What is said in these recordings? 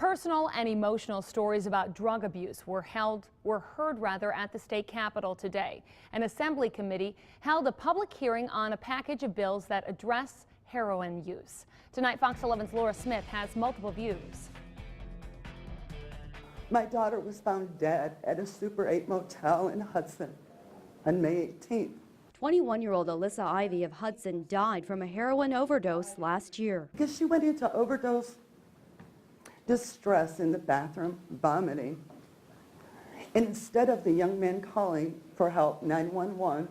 Personal and emotional stories about drug abuse were heard at the state capitol today. An assembly committee held a public hearing on a package of bills that address heroin use. Tonight, Fox 11's Laura Smith has multiple views. My daughter was found dead at a Super 8 motel in Hudson on May 18th. 21-year-old Alyssa Ivy of Hudson died from a heroin overdose last year. Because she went into overdose distress in the bathroom, vomiting. And instead of the young men calling for help, 911,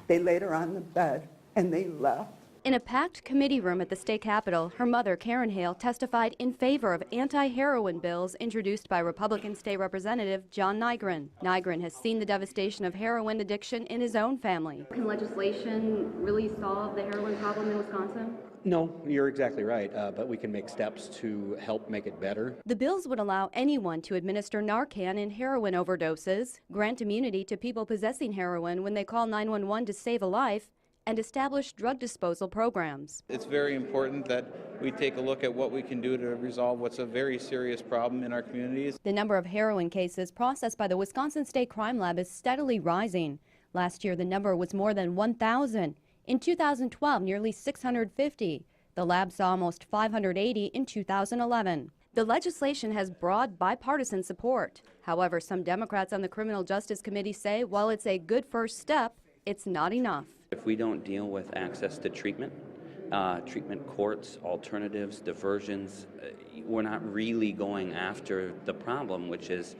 they laid her on the bed and they left. In a packed committee room at the state capitol, her mother, Karen Hale, testified in favor of anti-heroin bills introduced by Republican State Representative John Nygren. Nygren has seen the devastation of heroin addiction in his own family. Can legislation really solve the heroin problem in Wisconsin? No, you're exactly right, but we can make steps to help make it better. The bills would allow anyone to administer Narcan in heroin overdoses, grant immunity to people possessing heroin when they call 911 to save a life, and establish drug disposal programs. It's very important that we take a look at what we can do to resolve what's a very serious problem in our communities. The number of heroin cases processed by the Wisconsin State Crime Lab is steadily rising. Last year, the number was more than 1,000. In 2012, nearly 650. The lab saw almost 580 in 2011. The legislation has broad bipartisan support. However, some Democrats on the Criminal Justice Committee say while it's a good first step, it's not enough. If we don't deal with access to treatment, treatment courts, alternatives, diversions, we're not really going after the problem, which is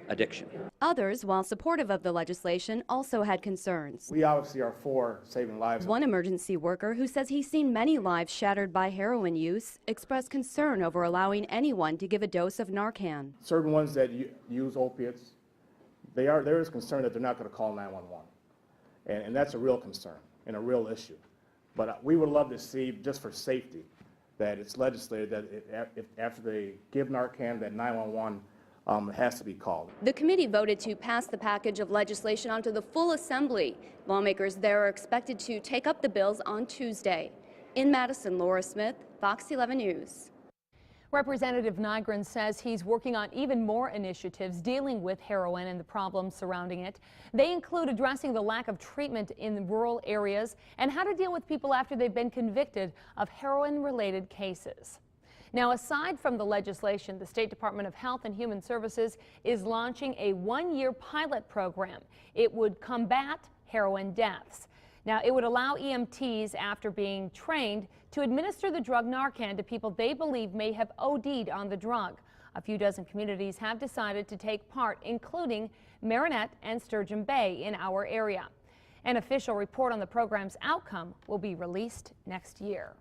addiction. Others, while supportive of the legislation, also had concerns. We obviously are for saving lives. One emergency worker who says he's seen many lives shattered by heroin use expressed concern over allowing anyone to give a dose of Narcan. Certain ones that use opiates, there is concern that they're not going to call 911. And that's a real concern and a real issue. But we would love to see, just for safety, that it's legislated that if after they give Narcan, that 911 has to be called. The committee voted to pass the package of legislation onto the full assembly. Lawmakers there are expected to take up the bills on Tuesday. In Madison, Laura Smith, Fox 11 News. Representative Nygren says he's working on even more initiatives dealing with heroin and the problems surrounding it. They include addressing the lack of treatment in rural areas and how to deal with people after they've been convicted of heroin-related cases. Now, aside from the legislation, the State Department of Health and Human Services is launching a one-year pilot program. It would combat heroin deaths. Now, it would allow EMTs, after being trained, to administer the drug Narcan to people they believe may have OD'd on the drug. A few dozen communities have decided to take part, including Marinette and Sturgeon Bay in our area. An official report on the program's outcome will be released next year.